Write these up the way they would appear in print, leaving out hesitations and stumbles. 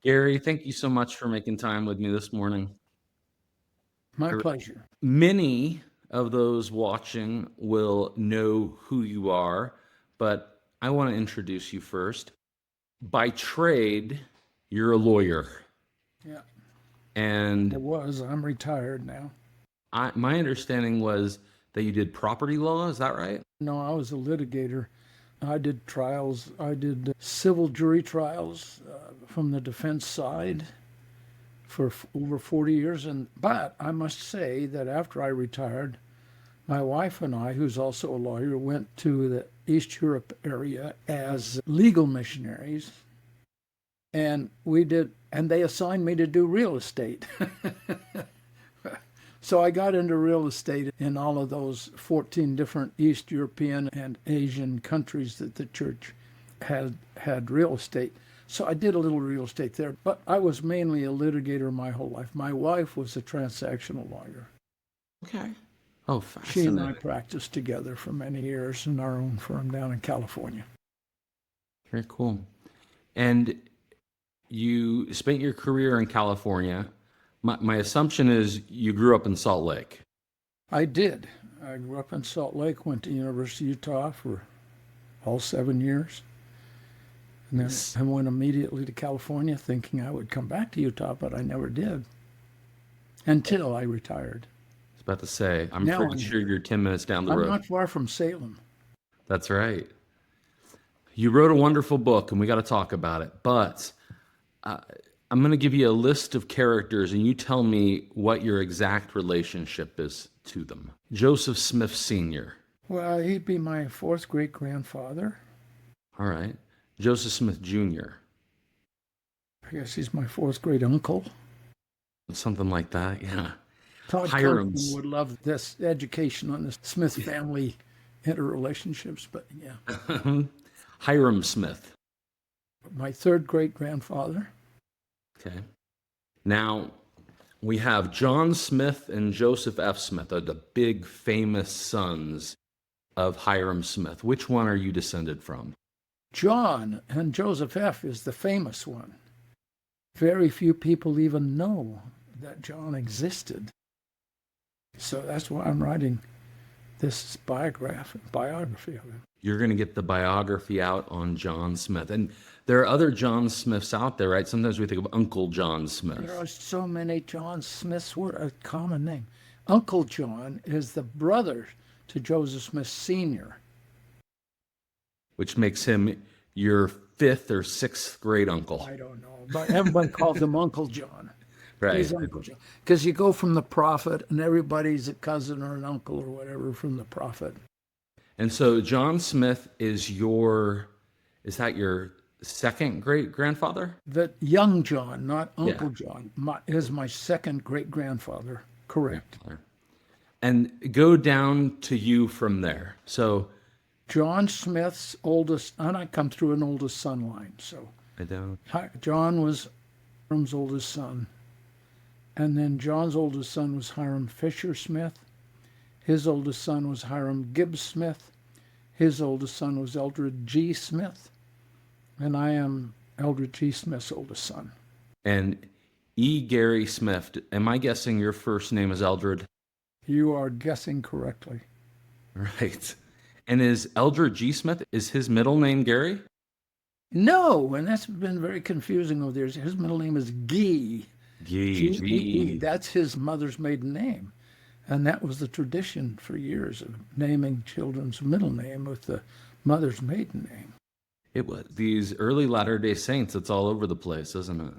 Gary, thank you so much for making time with me this morning. My pleasure. Many of those watching will know who you are, but I want to introduce you first. By trade, you're a lawyer. Yeah, And I'm retired now. my understanding was that you did property law. Is that right? No, I was a litigator. I did trials. I did civil jury trials from the defense side for over 40 years. But I must say that after I retired, my wife and I, who's also a lawyer, went to the East Europe area as legal missionaries. And they assigned me to do real estate. So I got into real estate in all of those 14 different East European and Asian countries that the church had real estate. So I did a little real estate there, but I was mainly a litigator my whole life. My wife was a transactional lawyer. Okay. Oh, She fascinating. and I practiced together for many years in our own firm down in California. Very cool. And you spent your career in California. My assumption is you grew up in Salt Lake. I did. I grew up in Salt Lake, went to University of Utah for all 7 years. And then I went immediately to California thinking I would come back to Utah, but I never did until I retired. I was about to say, I'm Now pretty I'm sure here. you're 10 minutes down the I'm road. not far from Salem. That's right. You wrote a wonderful book, and we got to talk about it. But I'm going to give you a list of characters, and you tell me what your exact relationship is to them. Joseph Smith Sr. Well, he'd be my fourth great-grandfather. All right. Joseph Smith Jr. I guess he's my fourth great-uncle. Something like that, yeah. Todd Hyrum's. Copeland would love this education on the Smith family interrelationships, but yeah. Hyrum Smith. My third great-grandfather. Okay. Now, we have John Smith and Joseph F. Smith, are the big famous sons of Hyrum Smith. Which one are you descended from? John and Joseph F. is the famous one. Very few people even know that John existed. So that's why I'm writing this biography of him. You're going to get the biography out on John Smith. And there are other John Smiths out there, right? Sometimes we think of Uncle John Smith. There are so many John Smiths, were a common name. Uncle John is the brother to Joseph Smith Sr. Which makes him your fifth or sixth great uncle. I don't know, but everybody calls him Uncle John. Right. He's Uncle John. Because you go from the prophet, and everybody's a cousin or an uncle or whatever from the prophet. And so John Smith is that your second great grandfather? That young John, not Uncle John, is my second great grandfather. Correct. And go down to you from there. So John Smith's oldest, and I come through an oldest son line. So I don't. John was Hyrum's oldest son. And then John's oldest son was Hyrum Fisher Smith. His oldest son was Hyrum Gibbs Smith. His oldest son was Eldred G. Smith. And I am Eldred G. Smith's oldest son. And E. Gary Smith, am I guessing your first name is Eldred? You are guessing correctly. Right. And is Eldred G. Smith, is his middle name Gary? No, and that's been very confusing over the years. His middle name is Gee. G. That's his mother's maiden name. And that was the tradition for years of naming children's middle name with the mother's maiden name. It was these early Latter-day Saints, it's all over the place, isn't it?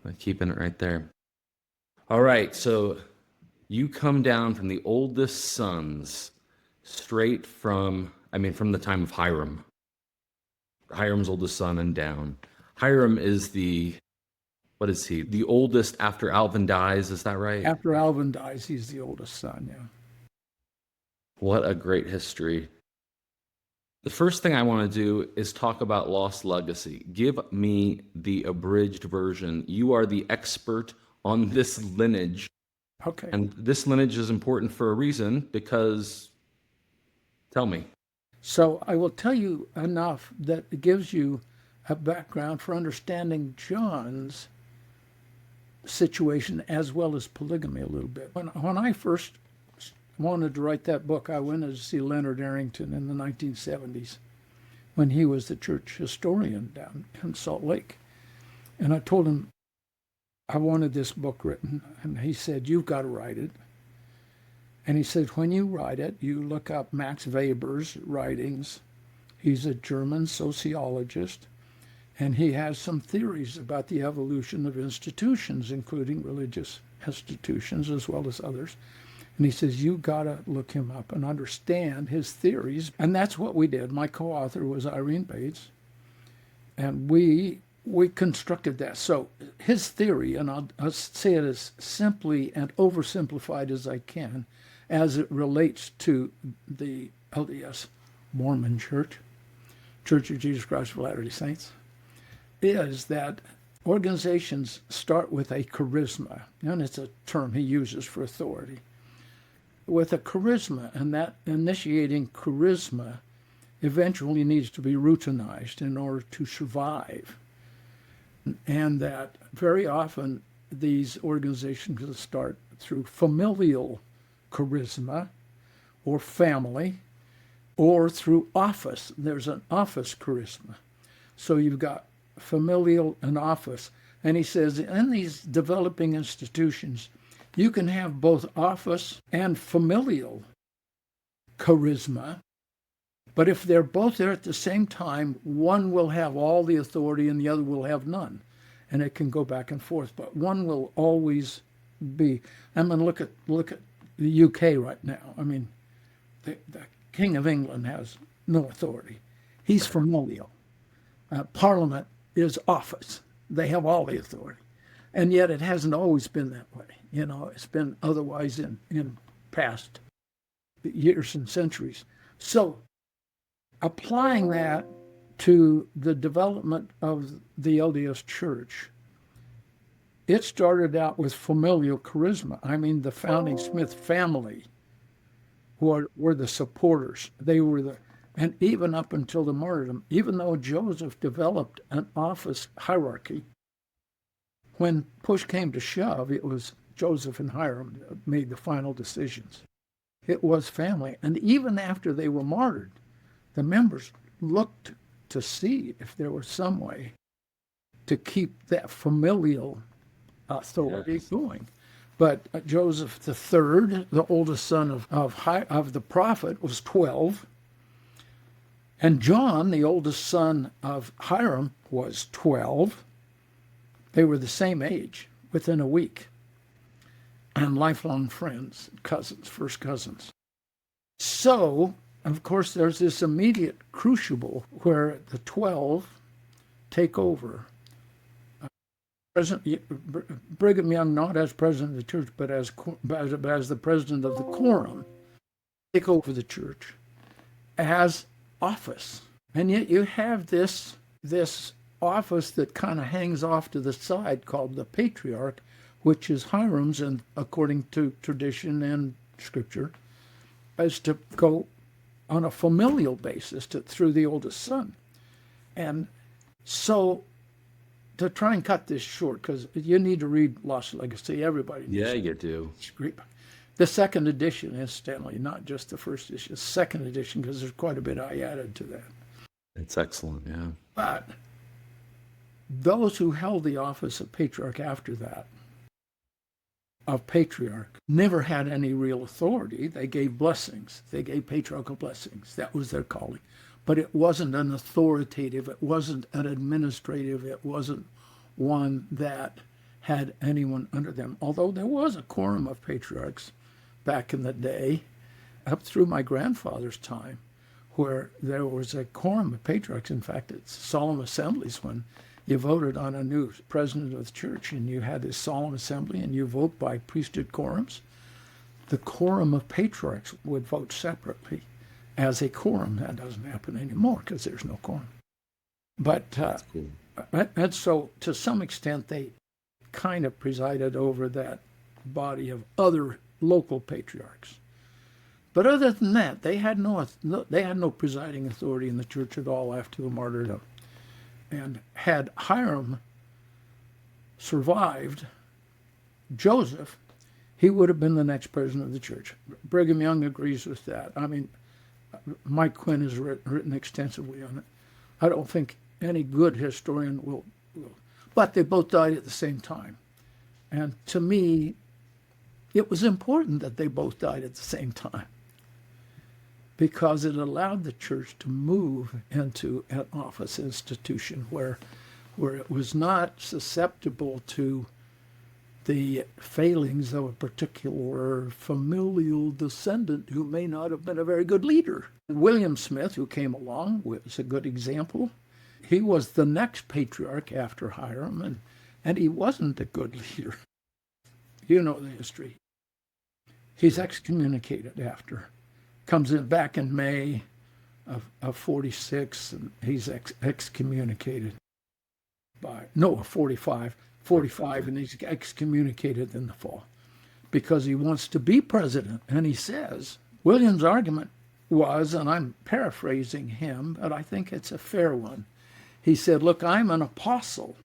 But keeping it right there. All right, so you come down from the oldest sons straight from the time of Hyrum. Hyrum's oldest son and down. Hyrum is what is he? The oldest after Alvin dies, is that right? After Alvin dies, he's the oldest son, yeah. What a great history. The first thing I want to do is talk about lost legacy. Give me the abridged version. You are the expert on this lineage. Okay. And this lineage is important for a reason, because, tell me. So I will tell you enough that it gives you a background for understanding John's situation as well as polygamy a little bit. When I first wanted to write that book, I went to see Leonard Arrington in the 1970s when he was the church historian down in Salt Lake. And I told him I wanted this book written, and he said, "You've got to write it." And he said, when you write it, you look up Max Weber's writings. He's a German sociologist, and he has some theories about the evolution of institutions, including religious institutions as well as others. And he says, you got to look him up and understand his theories. And that's what we did. My co-author was Irene Bates, and we constructed that. So his theory, and I'll say it as simply and oversimplified as I can, as it relates to the LDS Mormon Church, Church of Jesus Christ of Latter-day Saints, is that organizations start with a charisma, and it's a term he uses for authority, with a charisma, and that initiating charisma eventually needs to be routinized in order to survive. And that very often these organizations start through familial charisma or family, or through office. There's an office charisma. So you've got familial and office. And he says in these developing institutions, you can have both office and familial charisma. But if they're both there at the same time, one will have all the authority and the other will have none. And it can go back and forth. But one will always be. I mean, look at the UK right now. I mean, the King of England has no authority. He's familial. Parliament is office. They have all the authority. And yet it hasn't always been that way. You know, it's been otherwise in past years and centuries. So applying that to the development of the LDS Church, it started out with familial charisma. I mean, the founding Smith family were the supporters. They were and even up until the martyrdom, even though Joseph developed an office hierarchy, when push came to shove, it was Joseph and Hyrum that made the final decisions. It was family. And even after they were martyred, the members looked to see if there was some way to keep that familial authority going. But Joseph III, the oldest son of the prophet, was 12. And John, the oldest son of Hyrum, was 12. They were the same age within a week. And lifelong friends, cousins, first cousins. So, of course, there's this immediate crucible where the 12 take over. Brigham Young, not as president of the church, but as the president of the quorum, take over the church as office. And yet you have this office that kind of hangs off to the side called the Patriarch, which is Hyrum's, and according to tradition and scripture, is to go on a familial basis through the oldest son. And so, to try and cut this short, because you need to read Lost Legacy, everybody needs Yeah, you do. It's great. The second edition, incidentally, not just the first edition, second edition, because there's quite a bit I added to that. It's excellent, yeah. But those who held the office of Patriarch after that, of Patriarch, never had any real authority. They gave blessings. They gave patriarchal blessings. That was their calling. But it wasn't an authoritative, it wasn't an administrative, it wasn't one that had anyone under them. Although there was a quorum of patriarchs back in the day, up through my grandfather's time, where there was a quorum of patriarchs. In fact, it's solemn assemblies when you voted on a new president of the church, and you had this solemn assembly, and you vote by priesthood quorums. The quorum of patriarchs would vote separately as a quorum. That doesn't happen anymore because there's no quorum. But That's cool. And so, to some extent, they kind of presided over that body of other local patriarchs. But other than that, they had no presiding authority in the church at all after the martyrdom. And had Hyrum survived Joseph, he would have been the next president of the church. Brigham Young agrees with that. I mean, Mike Quinn has written extensively on it. I don't think any good historian will. But they both died at the same time. And to me, it was important that they both died at the same time because it allowed the church to move into an office institution where it was not susceptible to the failings of a particular familial descendant who may not have been a very good leader. William Smith, who came along, was a good example. He was the next patriarch after Hyrum, and he wasn't a good leader. You know the history. He's excommunicated after. Comes in back in May of 46, and he's excommunicated by, 45, and he's excommunicated in the fall because he wants to be president. And he says, William's argument was, and I'm paraphrasing him, but I think it's a fair one. He said, look, I'm an apostle,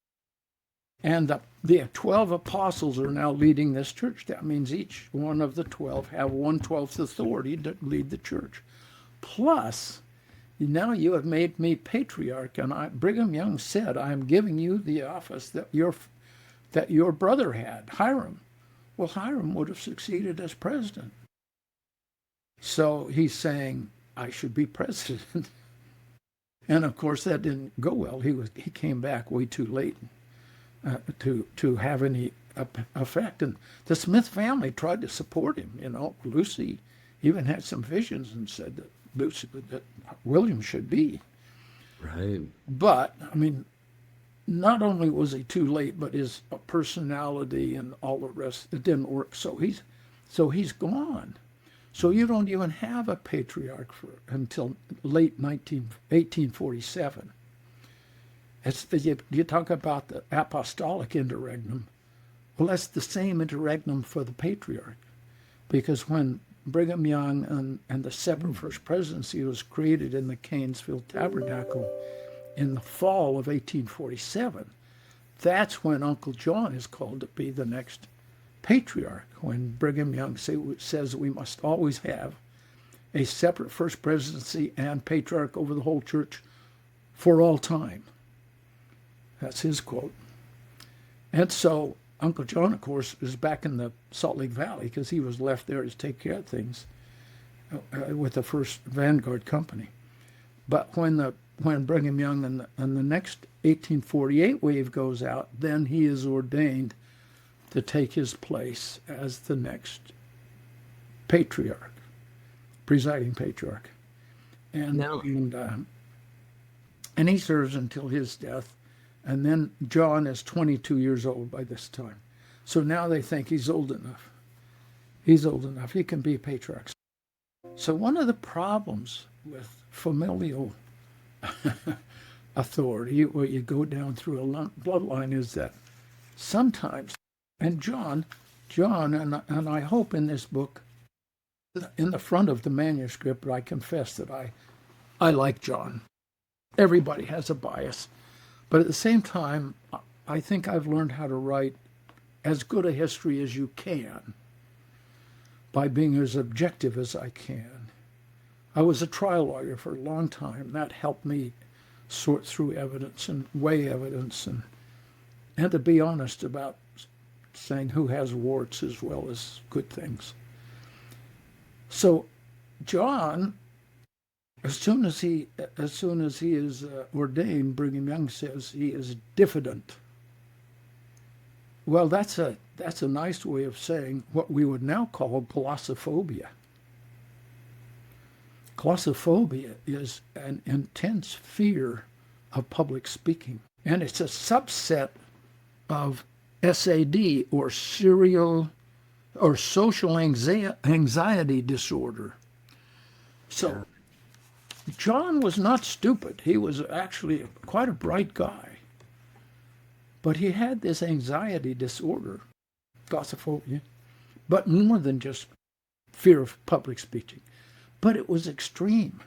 and the 12 apostles are now leading this church. That means each one of the 12 have 1/12 authority to lead the church. Plus, now you have made me patriarch, and Brigham Young said, I'm giving you the office that your brother had, Hyrum. Well, Hyrum would have succeeded as president. So he's saying, I should be president. And of course, that didn't go well. He came back way too late to have any effect. And the Smith family tried to support him. You know, Lucy even had some visions and said that William should be. Right. But I mean, not only was he too late, but his personality and all the rest, it didn't work. So he's gone. So you don't even have a patriarch until late 1847. You talk about the apostolic interregnum. Well, that's the same interregnum for the patriarch, because when Brigham Young and the separate first presidency was created in the Canesville Tabernacle in the fall of 1847, that's when Uncle John is called to be the next patriarch, when Brigham Young says we must always have a separate first presidency and patriarch over the whole church for all time. That's his quote. And so Uncle John, of course, is back in the Salt Lake Valley because he was left there to take care of things with the first Vanguard Company. But when Brigham Young and the next 1848 wave goes out, then he is ordained to take his place as the next patriarch, presiding patriarch. And he serves until his death. And then John is 22 years old by this time. So now they think he's old enough. He's old enough. He can be a patriarch. So one of the problems with familial authority, where you go down through a bloodline, is that sometimes, and John, and I hope in this book, in the front of the manuscript, I confess that I like John. Everybody has a bias. But at the same time, I think I've learned how to write as good a history as you can by being as objective as I can. I was a trial lawyer for a long time. That helped me sort through evidence and weigh evidence and to be honest about saying who has warts as well as good things. So John, as soon as he is ordained, Brigham Young says he is diffident. Well, that's a nice way of saying what we would now call glossophobia. Glossophobia is an intense fear of public speaking, and it's a subset of SAD, or social anxiety disorder. So John was not stupid. He was actually quite a bright guy. But he had this anxiety disorder, glossophobia, but more than just fear of public speaking. But it was extreme.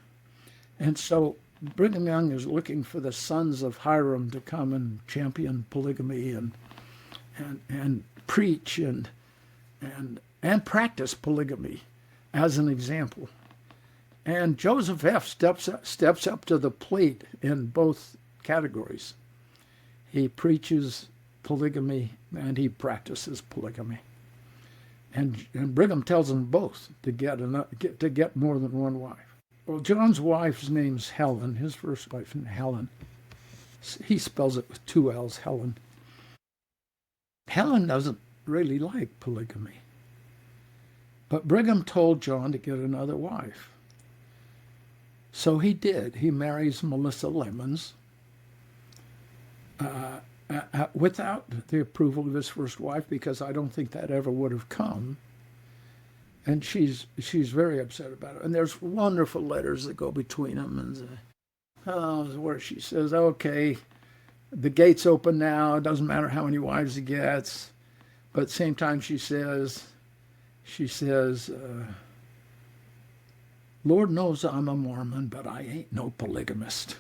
And so Brigham Young is looking for the sons of Hyrum to come and champion polygamy and preach and practice polygamy as an example. And Joseph F. steps up to the plate in both categories. He preaches polygamy and he practices polygamy. And Brigham tells them both to get more than one wife. Well, John's wife's name's Helen. His first wife, Helen. He spells it with two L's, Helen. Helen doesn't really like polygamy. But Brigham told John to get another wife. So he did. He marries Melissa Lemons without the approval of his first wife, because I don't think that ever would have come. And she's very upset about it. And there's wonderful letters that go between them, and where she says, "Okay, the gate's open now. It doesn't matter how many wives he gets." But at the same time, she says, "Lord knows I'm a Mormon, but I ain't no polygamist."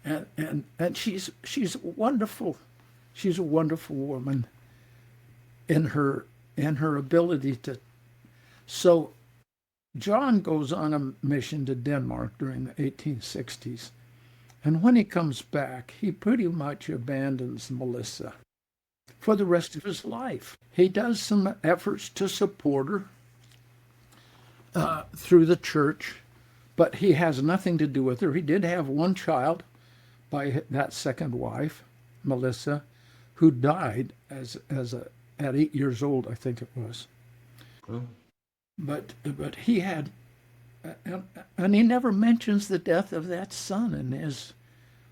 and she's wonderful. She's a wonderful woman in her ability to. So John goes on a mission to Denmark during the 1860s. And when he comes back, he pretty much abandons Melissa for the rest of his life. He does some efforts to support her through the church, but he has nothing to do with her. He did have one child by that second wife, Melissa, who died at 8 years old, I think it was. Oh. But he had, and he never mentions the death of that son in his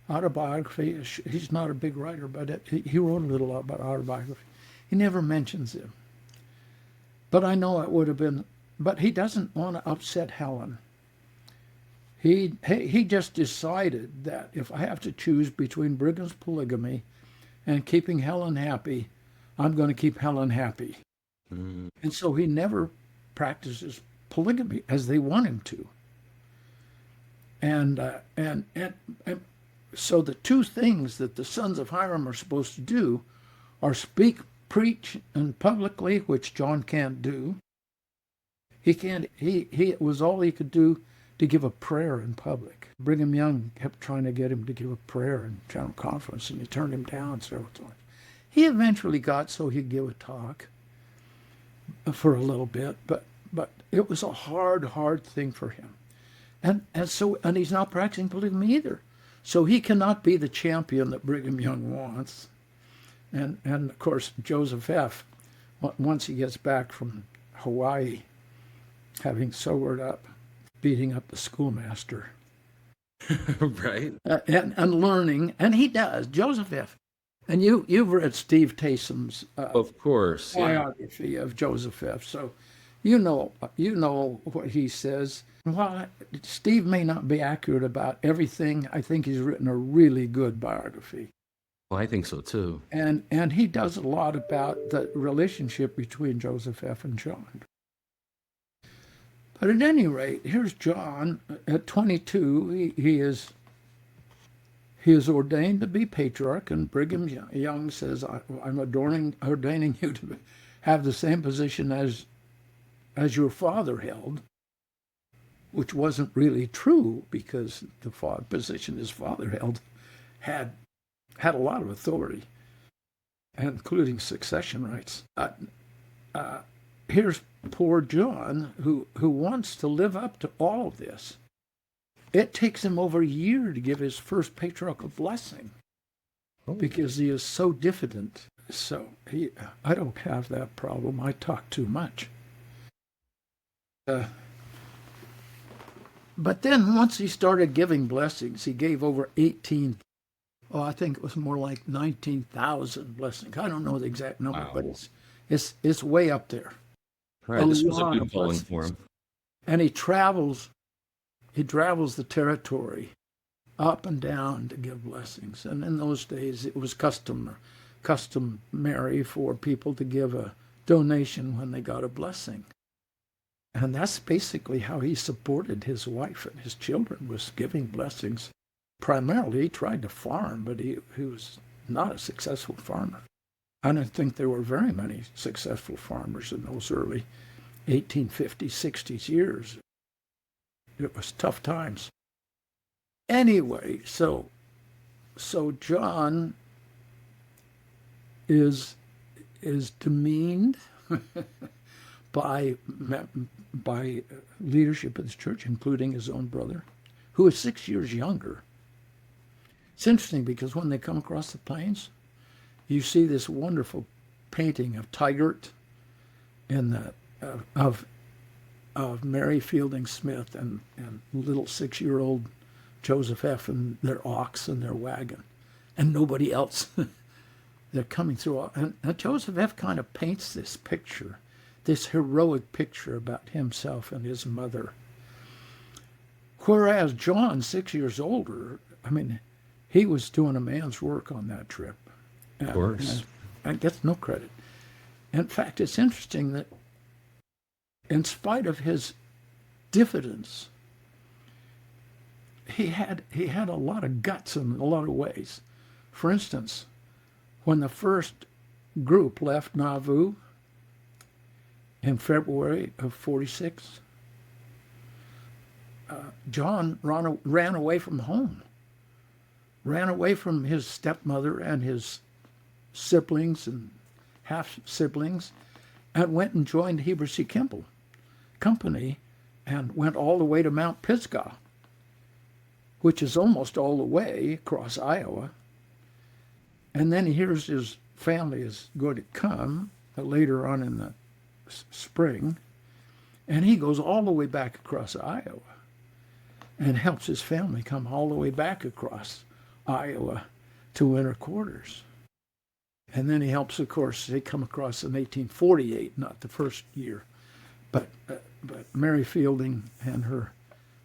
autobiography. He's not a big writer, but he wrote a little about autobiography. He never mentions him. But I know it would have been, but he doesn't want to upset Helen. He just decided that if I have to choose between Brigham's polygamy and keeping Helen happy, I'm going to keep Helen happy. Mm. And so he never practices polygamy as they want him to. And so the two things that the sons of Hyrum are supposed to do are speak, preach, and publicly, which John can't do. He can't. It was all he could do to give a prayer in public. Brigham Young kept trying to get him to give a prayer in General Conference, and he turned him down several times. He eventually got so he'd give a talk for a little bit, but it was a hard thing for him. And he's not practicing polygamy either. So he cannot be the champion that Brigham Young wants. And of course, Joseph F., once he gets back from Hawaii, having sobered up, beating up the schoolmaster. Right. And learning, and he does, Joseph F. And you've read Steve Taysom's of course, biography of Joseph F. So you know what he says. While Steve may not be accurate about everything, I think he's written a really good biography. Well, I think so too. And he does a lot about the relationship between Joseph F. and John. But at any rate, here's John at 22. He is ordained to be patriarch, and Brigham Young says, "I'm ordaining you to have the same position as your father held," which wasn't really true, because the position his father held had a lot of authority, including succession rights. Here's poor John, who wants to live up to all of this. It takes him over a year to give his first patriarchal blessing because he is so diffident. So I don't have that problem. I talk too much. But then once he started giving blessings, he gave over 18, I think it was more like 19,000 blessings. I don't know the exact number, but it's way up there. Right, this was a good calling for him. And he travels the territory up and down to give blessings. And in those days, it was customary for people to give a donation when they got a blessing. And that's basically how he supported his wife and his children, was giving blessings. Primarily, he tried to farm, but he was not a successful farmer. I don't think there were very many successful farmers in those early 1850s, 60s years. It was tough times. Anyway, so John is demeaned by leadership of the church, including his own brother, who is 6 years younger. It's interesting because when they come across the plains, you see this wonderful painting of Tigert in the of Mary Fielding Smith and little 6-year-old Joseph F. and their ox and their wagon, and nobody else. They're coming through, and Joseph F. kind of paints this picture, this heroic picture about himself and his mother. Whereas John, 6 years older, I mean, he was doing a man's work on that trip. Of course. And gets no credit. In fact, it's interesting that in spite of his diffidence, he had a lot of guts in a lot of ways. For instance, when the first group left Nauvoo in February of 46, John ran away from home, ran away from his stepmother and his siblings and half-siblings, and went and joined Heber C. Kimball Company and went all the way to Mount Pisgah, which is almost all the way across Iowa. And then he hears his family is going to come later on in the spring, and he goes all the way back across Iowa and helps his family come all the way back across Iowa to winter quarters. And then he helps, of course, they come across in 1848, not the first year, but Mary Fielding and her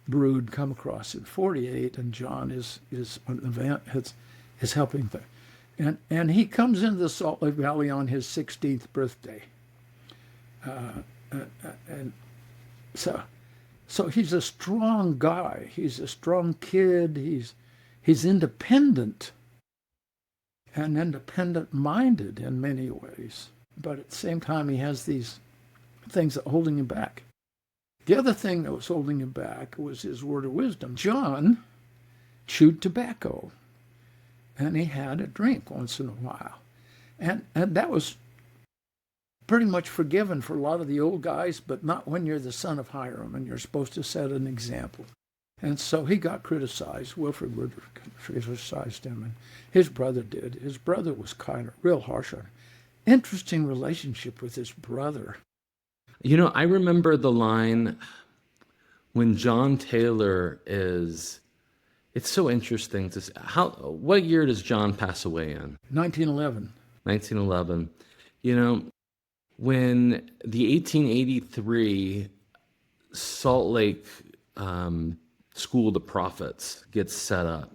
brood come across in 48, and John is an event is helping them. And he comes into the Salt Lake Valley on his 16th birthday. And so he's a strong guy. He's a strong kid. He's independent and independent-minded in many ways. But at the same time, he has these things that are holding him back. The other thing that was holding him back was his word of wisdom. John chewed tobacco, and he had a drink once in a while. And that was pretty much forgiven for a lot of the old guys, but not when you're the son of Hyrum and you're supposed to set an example. And so he got criticized. Wilford Woodruff criticized him, and his brother did. His brother was kind of real harsh on him. Interesting relationship with his brother. You know, I remember the line when John Taylor is, it's so interesting to see, what year does John pass away in? 1911. 1911. You know, when the 1883 Salt Lake School of the Prophets gets set up,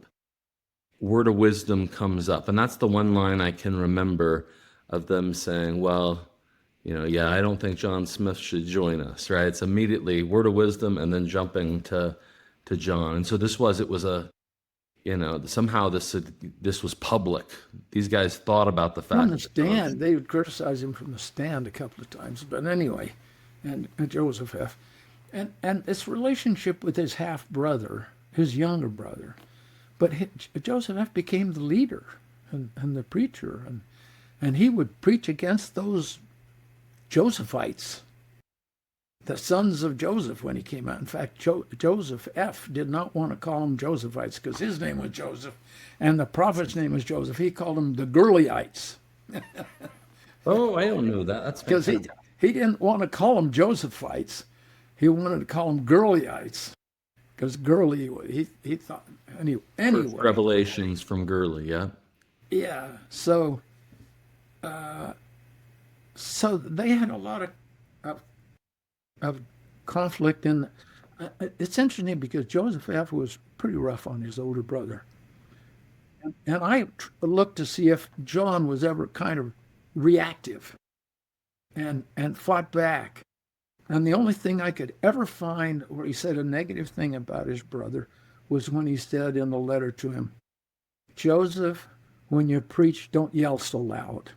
word of wisdom comes up. And that's the one line I can remember of them saying, well, you know, yeah, I don't think John Smith should join us, right? It's immediately word of wisdom and then jumping to John. And so it was a, you know, somehow this was public. These guys thought about the fact. From the stand, they would criticize him from the stand a couple of times. But anyway, and Joseph F. And this relationship with his half-brother, his younger brother. But Joseph F. became the leader and the preacher. And he would preach against those Josephites, the sons of Joseph, when he came out. In fact, Joseph F. did not want to call them Josephites because his name was Joseph and the prophet's name was Joseph. He called them the Gurleyites. Oh, I don't know that. That's because he didn't want to call them Josephites. He wanted to call them Gurleyites because Gurley, he thought, anyway. Revelations from Gurley, yeah? Yeah, so they had a lot of conflict in. It's interesting because Joseph F. was pretty rough on his older brother, and I looked to see if John was ever kind of reactive and fought back And the only thing I could ever find where he said a negative thing about his brother was when he said in the letter to him, Joseph, when you preach, don't yell so loud.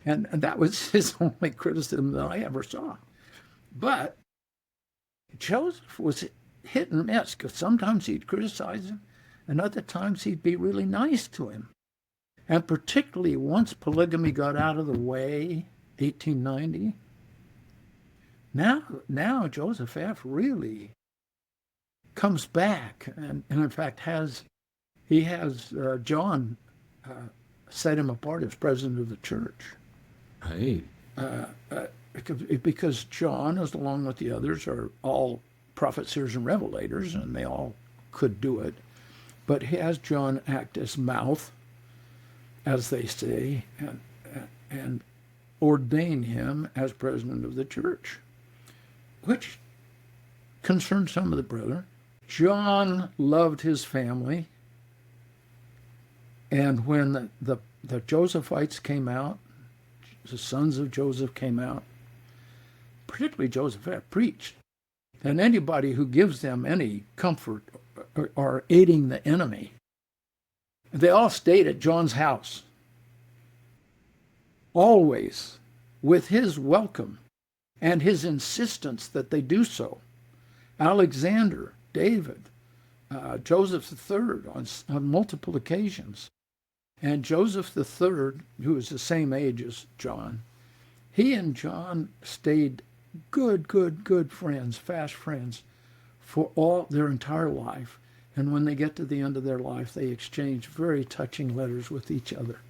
And that was his only criticism that I ever saw. But Joseph was hit and miss, because sometimes he'd criticize him, and other times he'd be really nice to him. And particularly once polygamy got out of the way, 1890, now Joseph F. really comes back, and in fact has John set him apart as president of the church. Hey. Because John, as along with the others, are all prophets, seers, and revelators, and they all could do it. But he has John act as mouth, as they say, and ordain him as president of the church, which concerned some of the brethren. John loved his family, and when the Josephites came out, the sons of Joseph came out, particularly Joseph preached. And anybody who gives them any comfort are aiding the enemy. They all stayed at John's house, always with his welcome and his insistence that they do so. Alexander, David, Joseph III on multiple occasions. And Joseph III, who was the same age as John, he and John stayed good friends, fast friends, for all their entire life. And when they get to the end of their life, they exchange very touching letters with each other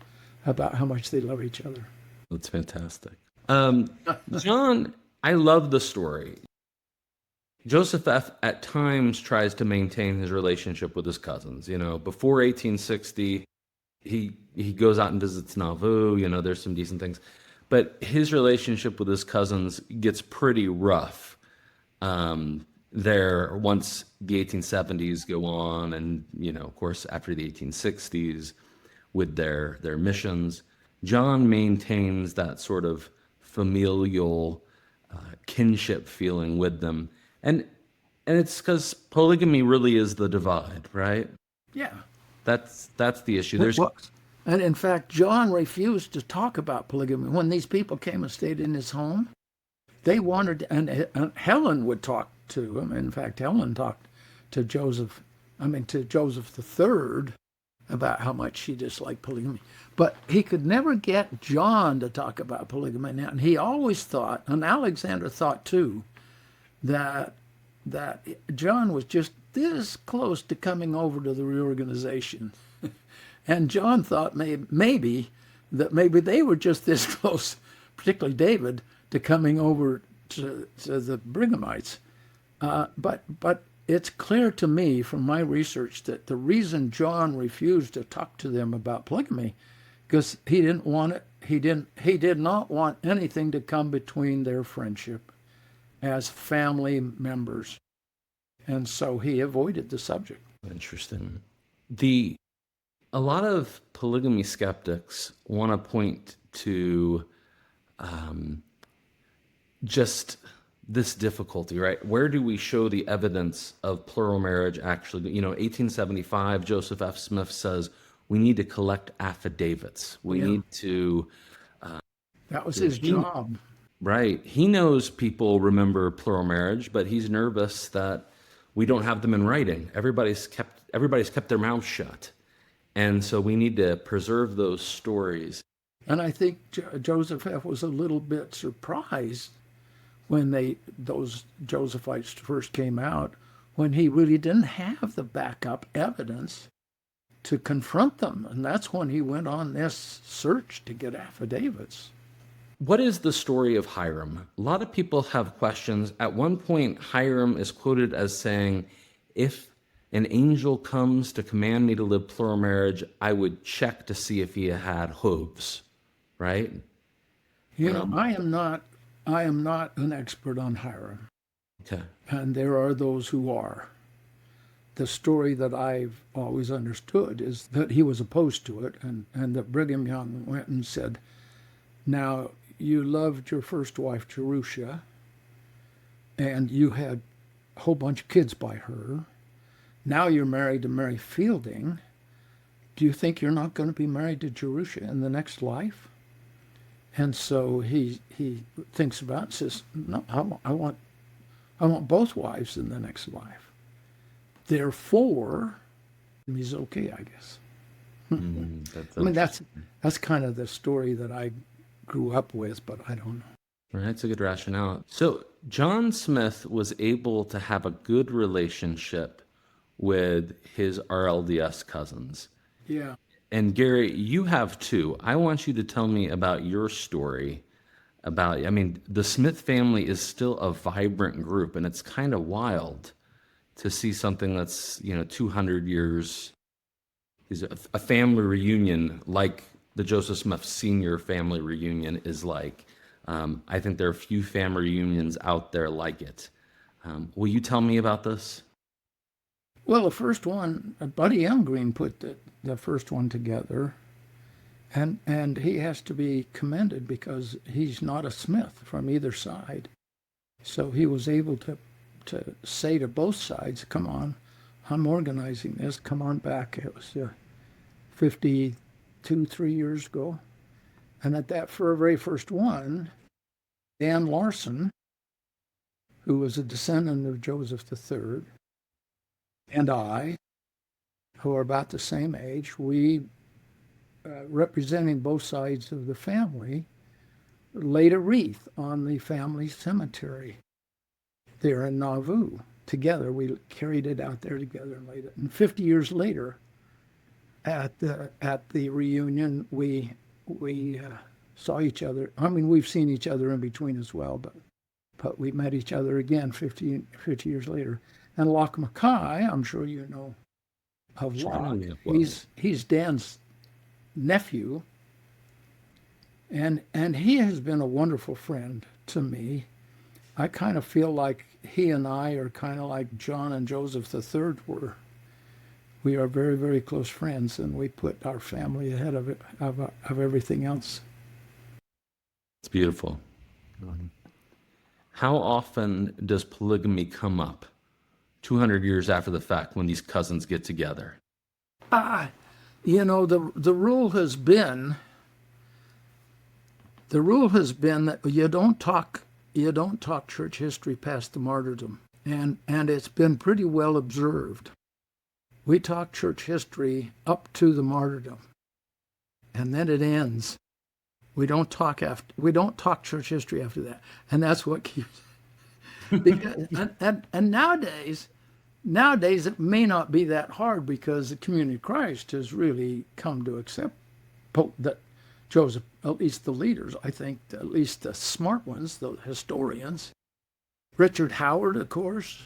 about how much they love each other. That's fantastic. John, I love the story. Joseph F. at times tries to maintain his relationship with his cousins. Before 1860, he goes out and visits Nauvoo. There's some decent things. But his relationship with his cousins gets pretty rough there once the 1870s go on, and, of course, after the 1860s with their missions. John maintains that sort of familial kinship feeling with them. And it's because polygamy really is the divide, right? Yeah. That's the issue. And in fact, John refused to talk about polygamy. When these people came and stayed in his home, they wanted, and Helen would talk to him. In fact, Helen talked to Joseph III about how much she disliked polygamy. But he could never get John to talk about polygamy. And he always thought, and Alexander thought too, that John was just this close to coming over to the reorganization. And John thought maybe they were just this close, particularly David, to coming over to the Brighamites. But it's clear to me from my research that the reason John refused to talk to them about polygamy, because he didn't want it. He did not want anything to come between their friendship as family members, and so he avoided the subject. Interesting. A lot of polygamy skeptics want to point to just this difficulty, right? Where do we show the evidence of plural marriage actually? 1875, Joseph F. Smith says we need to collect affidavits. We need to... that was his job. Right. He knows people remember plural marriage, but he's nervous that we don't have them in writing. Everybody's kept their mouths shut. And so we need to preserve those stories. And I think Joseph F. was a little bit surprised when those Josephites first came out, when he really didn't have the backup evidence to confront them. And that's when he went on this search to get affidavits. What is the story of Hyrum? A lot of people have questions. At one point, Hyrum is quoted as saying, if an angel comes to command me to live plural marriage, I would check to see if he had hooves, right? I am not an expert on Hyrum. Okay. And there are those who are. The story that I've always understood is that he was opposed to it, and that Brigham Young went and said, now, you loved your first wife, Jerusha, and you had a whole bunch of kids by her. Now you're married to Mary Fielding. Do you think you're not going to be married to Jerusha in the next life? And so he thinks about it and says, no, I want both wives in the next life. Therefore, he's okay, I guess. I mean, that's kind of the story that I grew up with, but I don't know. Right, that's a good rationale. So John Smith was able to have a good relationship with his RLDS cousins. Yeah. And Gary, you have too. I want you to tell me about your story about, I mean, the Smith family is still a vibrant group, and it's kind of wild to see something that's, 200 years, is a family reunion like the Joseph Smith Sr. family reunion is like. I think there are a few family reunions out there like it. Will you tell me about this? Well, the first one, Buddy Elmgreen put the first one together, and he has to be commended because he's not a Smith from either side. So he was able to say to both sides, come on, I'm organizing this, come on back. It was 3 years ago. And at that very first one, Dan Larson, who was a descendant of Joseph III, and I, who are about the same age, we, representing both sides of the family, laid a wreath on the family cemetery there in Nauvoo. Together, we carried it out there together and laid it. And 50 years later, at the reunion, we saw each other. I mean, we've seen each other in between as well, but we met each other again 50 years later. And Locke Mackay, I'm sure you know of Locke. He's Dan's nephew, and he has been a wonderful friend to me. I kind of feel like he and I are kind of like John and Joseph III were. We are very, very close friends, and we put our family ahead of everything else. It's beautiful. How often does polygamy come up 200 years after the fact when these cousins get together? The rule has been that you don't talk church history past the martyrdom, and it's been pretty well observed. We talk church history up to the martyrdom, and then it ends. We don't talk church history after that, and that's what keeps. Because, and nowadays it may not be that hard because the community of Christ has really come to accept that Joseph, at least the leaders, I think, at least the smart ones, the historians. Richard Howard, of course,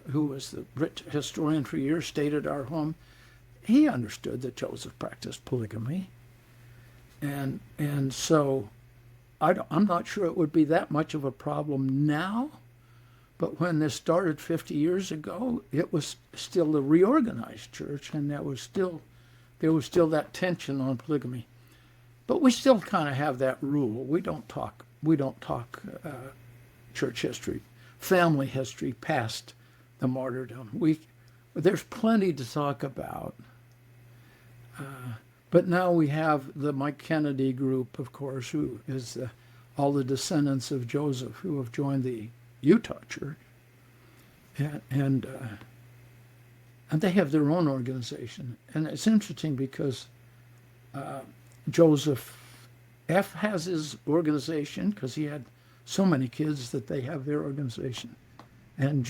who was the historian for years, stayed at our home. He understood that Joseph practiced polygamy. And so I'm not sure it would be that much of a problem now, but when this started 50 years ago, it was still a reorganized church, and there was still that tension on polygamy. But we still kind of have that rule. We don't talk church history, family history past the martyrdom. There's plenty to talk about. But now we have the Mike Kennedy group, of course, who is all the descendants of Joseph who have joined the Utah church. And they have their own organization. And it's interesting because Joseph F. has his organization because he had so many kids that they have their organization. And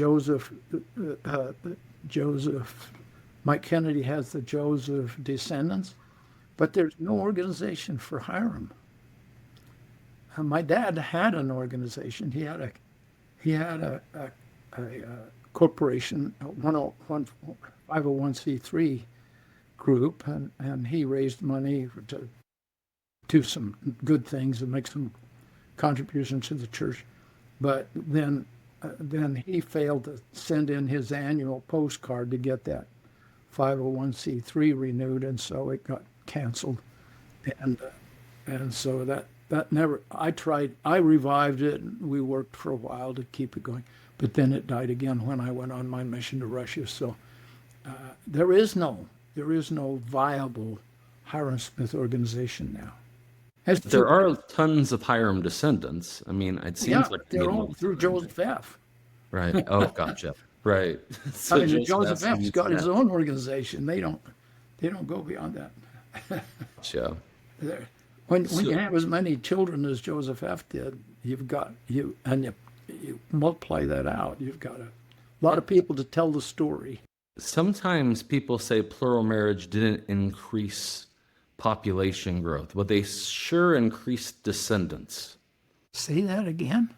Mike Kennedy has the Joseph descendants. But there's no organization for Hyrum. My dad had an organization. He had a corporation, a 501c3 group, and he raised money to do some good things and make some contributions to the church. But then he failed to send in his annual postcard to get that 501c3 renewed, and so it got canceled, and so that never, I revived it. And we worked for a while to keep it going, but then it died again when I went on my mission to Russia. So there is no viable Hyrum Smith organization now. There are tons of Hyrum descendants. I mean, it seems like they're all through Joseph F. Right. Oh, gotcha. Right. So I mean, Joseph F's got his own organization. They don't go beyond that. Yeah. When you have as many children as Joseph F. did, you multiply that out. You've got a lot of people to tell the story. Sometimes people say plural marriage didn't increase population growth, but they sure increased descendants. Say that again?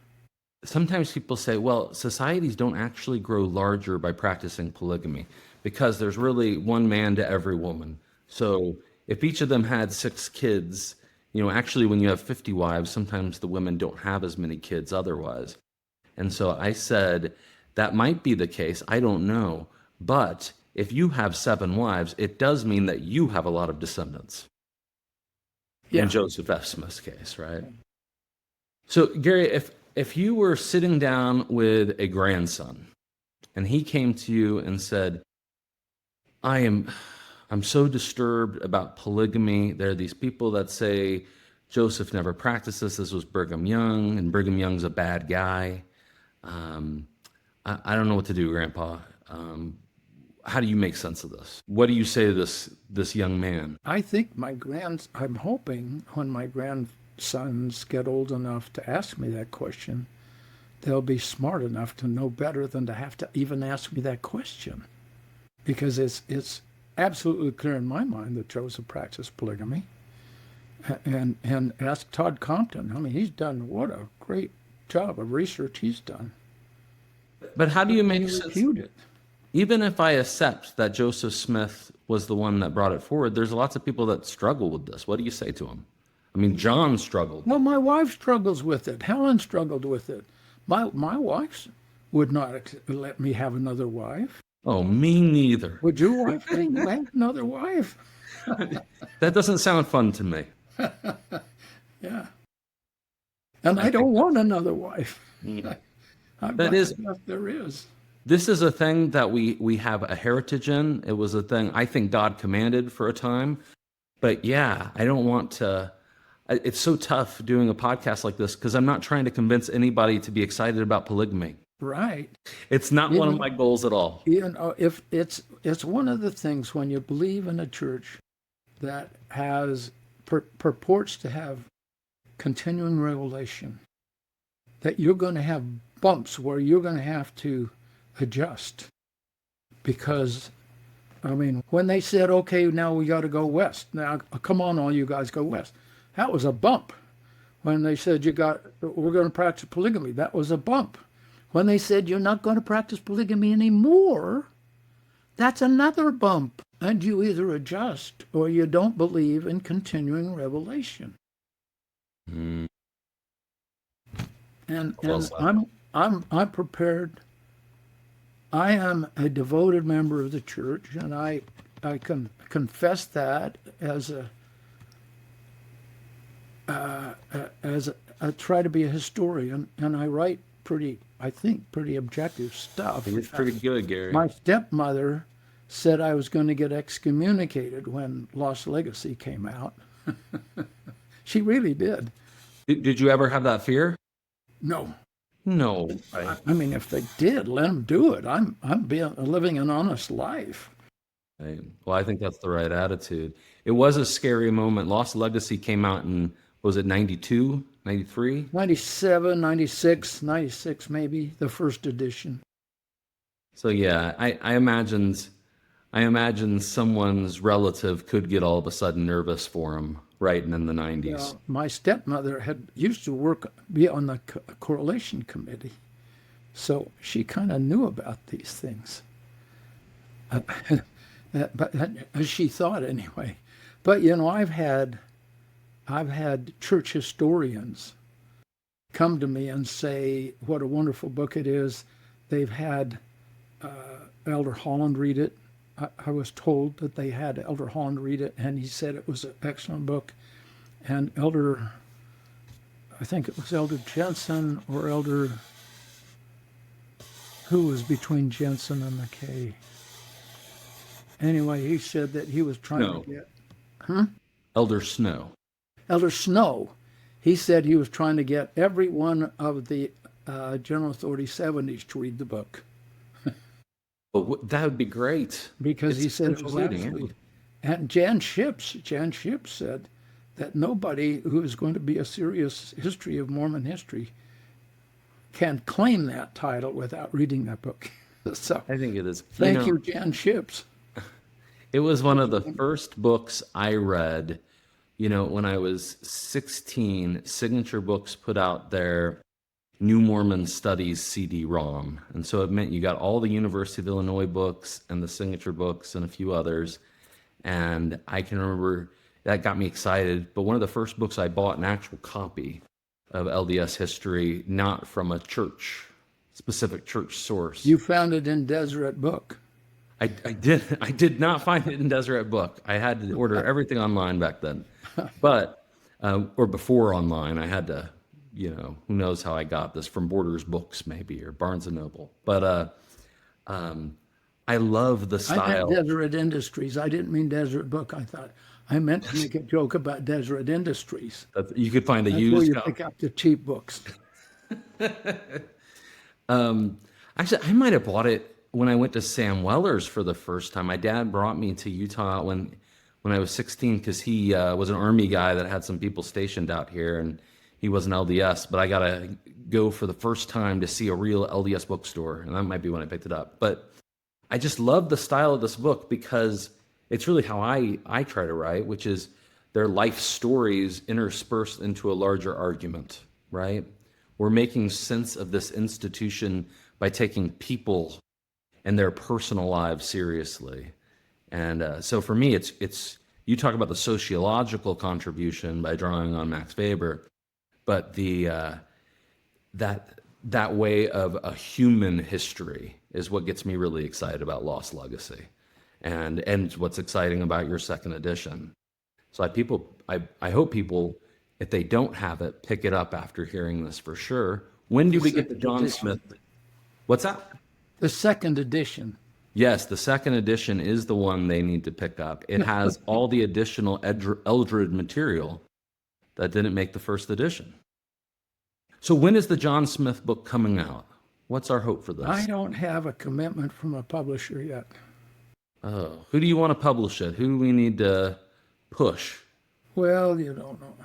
Sometimes people say, well, societies don't actually grow larger by practicing polygamy because there's really one man to every woman. So if each of them had 6 kids, actually when you have 50 wives, sometimes the women don't have as many kids otherwise. And so I said, that might be the case. I don't know. But if you have 7 wives, it does mean that you have a lot of descendants. Yeah. In Joseph F. Smith's case, right? So Gary, if you were sitting down with a grandson and he came to you and said, I'm so disturbed about polygamy. There are these people that say Joseph never practiced this. This was Brigham Young, and Brigham Young's a bad guy. I don't know what to do, Grandpa. How do you make sense of this? What do you say to this young man? I think I'm hoping when my grandsons get old enough to ask me that question, they'll be smart enough to know better than to have to even ask me that question. Because it's absolutely clear in my mind that Joseph practiced polygamy. And ask Todd Compton. I mean, he's done what a great job of research he's done. But how do you make sense? Refute it. Even if I accept that Joseph Smith was the one that brought it forward, there's lots of people that struggle with this. What do you say to them? I mean, John struggled. Well, my wife struggles with it. Helen struggled with it. My wife would not let me have another wife. Oh, me neither. Would your wife let you have another wife? That doesn't sound fun to me. Yeah. And I don't want another wife. That is enough there is. This is a thing that we have a heritage in. It was a thing I think God commanded for a time. But yeah, I don't want to. It's so tough doing a podcast like this because I'm not trying to convince anybody to be excited about polygamy. Right. It's not one of my goals at all. If it's one of the things when you believe in a church that has purports to have continuing revelation, that you're going to have bumps where you're going to have to adjust. Because, I mean, when they said, okay, now we got to go west. Now, come on, all you guys go west. That was a bump. When they said we're going to practice polygamy, that was a bump. When they said you're not going to practice polygamy anymore, that's another bump. And you either adjust or you don't believe in continuing revelation. Mm. And I'm prepared. I am a devoted member of the church, and I can confess that as I try to be a historian, and I write pretty objective stuff. It's pretty good, Gary. My stepmother said I was going to get excommunicated when Lost Legacy came out. She really did. Did you ever have that fear? No. No. I mean, if they did, let them do it. I'm living an honest life. Right. Well, I think that's the right attitude. It was a scary moment. Lost Legacy came out in, was it 92, 93? 97, 96, 96 maybe, the first edition. So yeah, I imagine someone's relative could get all of a sudden nervous for him writing in the 90s. Yeah, my stepmother used to be on the correlation committee, so she kind of knew about these things. But as she thought anyway. But I've had church historians come to me and say what a wonderful book it is. They've had Elder Holland read it. I was told that they had Elder Holland read it, and he said it was an excellent book. And Elder I think it was Elder Jensen or Elder, who was between Jensen and McKay. Anyway, he said that he was trying No. to get Elder Snow. Elder Snow. He said he was trying to get every one of the General Authority 70s to read the book Well, that would be great. because he It's said it was essential reading, absolutely. And Jan Ships said that nobody who is going to be a serious history of Mormon history can claim that title without reading that book. So I think it is. thank you, Jan Ships. It was one of the first books I read, when I was 16. Signature Books put out their New Mormon Studies CD-ROM. And so it meant you got all the University of Illinois books and the Signature Books and a few others. And I can remember that got me excited. But one of the first books I bought, an actual copy of LDS history, not from a specific church source. You found it in Deseret Book. I did not find it in Deseret Book. I had to order everything online back then, but or before online. I had to, who knows how I got this, from Borders Books maybe, or Barnes and Noble. But I love the I style. meant Deseret Industries. I didn't mean Deseret Book. I meant to make a joke about Deseret Industries. You could find a That's where used you copy. pick up the cheap books. Actually, I might have bought it when I went to Sam Weller's for the first time. My dad brought me to Utah when I was 16 because he was an Army guy that had some people stationed out here, and he was an LDS. But I got to go for the first time to see a real LDS bookstore, and that might be when I picked it up. But I just love the style of this book because it's really how I try to write, which is their life stories interspersed into a larger argument, right? We're making sense of this institution by taking people and their personal lives seriously. And so for me, it's you talk about the sociological contribution by drawing on Max Weber, but the that way of a human history is what gets me really excited about Lost Legacy, and what's exciting about your second edition. So I hope people, if they don't have it, pick it up after hearing this for sure. When do we get the John Smith? What's that? The second edition. Yes, the second edition is the one they need to pick up. It has all the additional Eldred material that didn't make the first edition. So when is the John Smith book coming out? What's our hope for this? I don't have a commitment from a publisher yet. Oh, who do you want to publish it? Who do we need to push? Well, you don't know.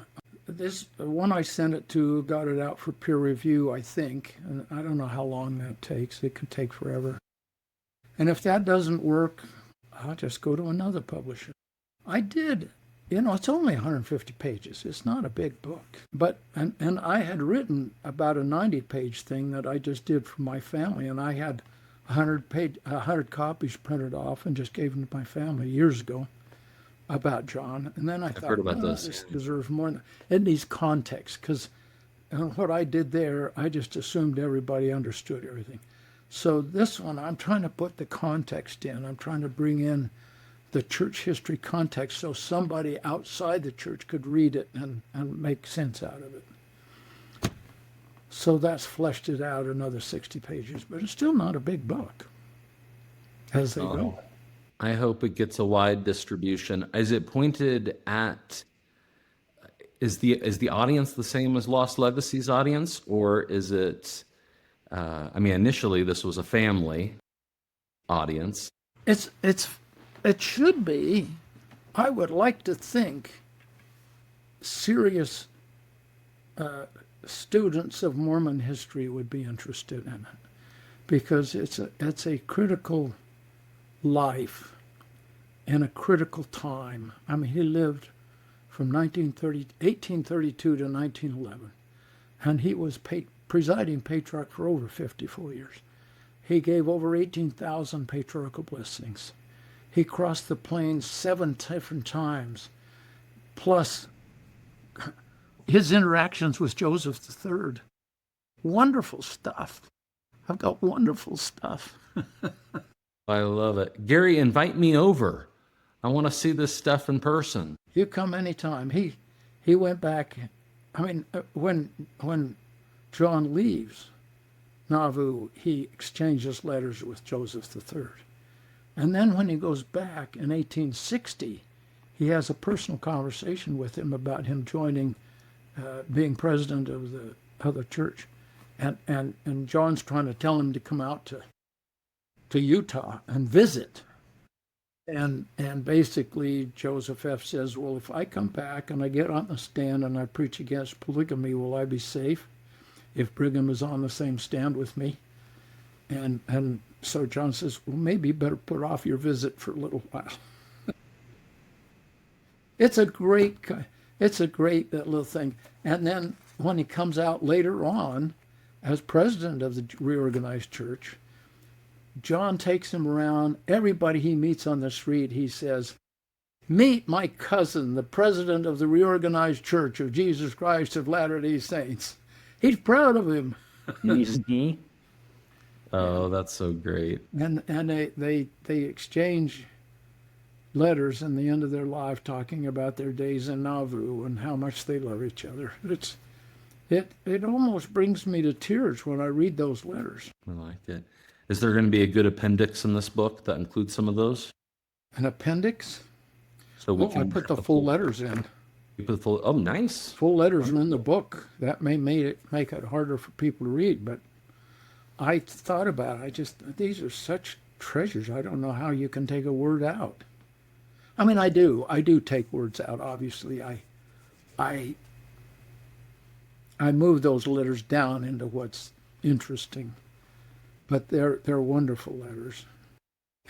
This one I sent it to got it out for peer review, I think, and I don't know how long that takes. It could take forever. And if that doesn't work, I'll just go to another publisher. I did, it's only 150 pages. It's not a big book. But and I had written about a 90-page thing that I just did for my family, and I had 100 copies printed off and just gave them to my family years ago about John. And then I thought, heard about this. This deserves more. It needs context, because what I did there, I just assumed everybody understood everything. So this one, I'm trying to put the context in. I'm trying to bring in the church history context so somebody outside the church could read it and make sense out of it. So that's fleshed it out another 60 pages, but it's still not a big book as they go. I hope it gets a wide distribution. Is it pointed at, is the audience the same as Lost Legacy's audience, or is it, initially this was a family audience. It should be. I would like to think serious students of Mormon history would be interested in it, because it's a critical life in a critical time. He lived from 1832 to 1911, and he was presiding patriarch for over 54 years. He gave over 18,000 patriarchal blessings. He crossed the plains 7 different times, plus his interactions with Joseph III. Wonderful stuff. I've got wonderful stuff. I love it. Gary, invite me over. I want to see this stuff in person. You come anytime. He went back I mean, when John leaves Nauvoo, he exchanges letters with Joseph III. And then when he goes back in 1860, he has a personal conversation with him about him joining, being president of the other church. And John's trying to tell him to come out to Utah and visit. And basically Joseph F. says, well, if I come back and I get on the stand and I preach against polygamy, will I be safe if Brigham is on the same stand with me? And so John says, well, maybe you better put off your visit for a little while. It's a great little thing. And then when he comes out later on as president of the reorganized church, John takes him around. Everybody he meets on the street, he says, meet my cousin, the president of the reorganized church of Jesus Christ of Latter-day Saints. He's proud of him. Oh, that's so great. And they exchange letters in the end of their life talking about their days in Nauvoo and how much they love each other. It almost brings me to tears when I read those letters. I like it. Is there going to be a good appendix in this book that includes some of those? An appendix? So we I put the full letters in. You put the full. Oh, nice. Full letters are in the book. That may make it harder for people to read, but I thought about it. These are such treasures. I don't know how you can take a word out. I mean, I do take words out. Obviously, I move those letters down into what's interesting, but they're wonderful letters.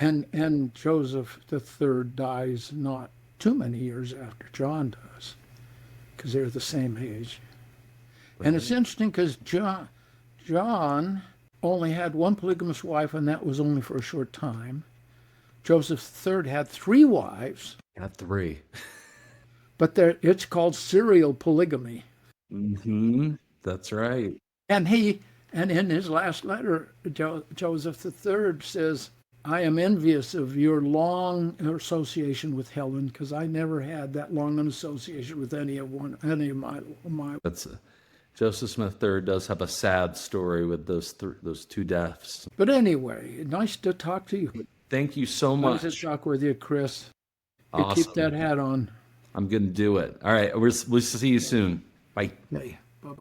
And Joseph III dies not too many years after John does, because they're the same age. Right. And it's interesting because John only had one polygamous wife, and that was only for a short time. Joseph III had 3 wives. Got 3. But it's called serial polygamy. Mm-hmm. That's right. And in his last letter, Joseph III says, I am envious of your long association with Helen, because I never had that long an association with any of my. That's Joseph Smith III does have a sad story with those 2 deaths. But anyway, nice to talk to you. Thank you so much. Nice to talk with you, Chris. Awesome. You keep that hat on. I'm going to do it. All right. We'll see you soon. Bye. Bye.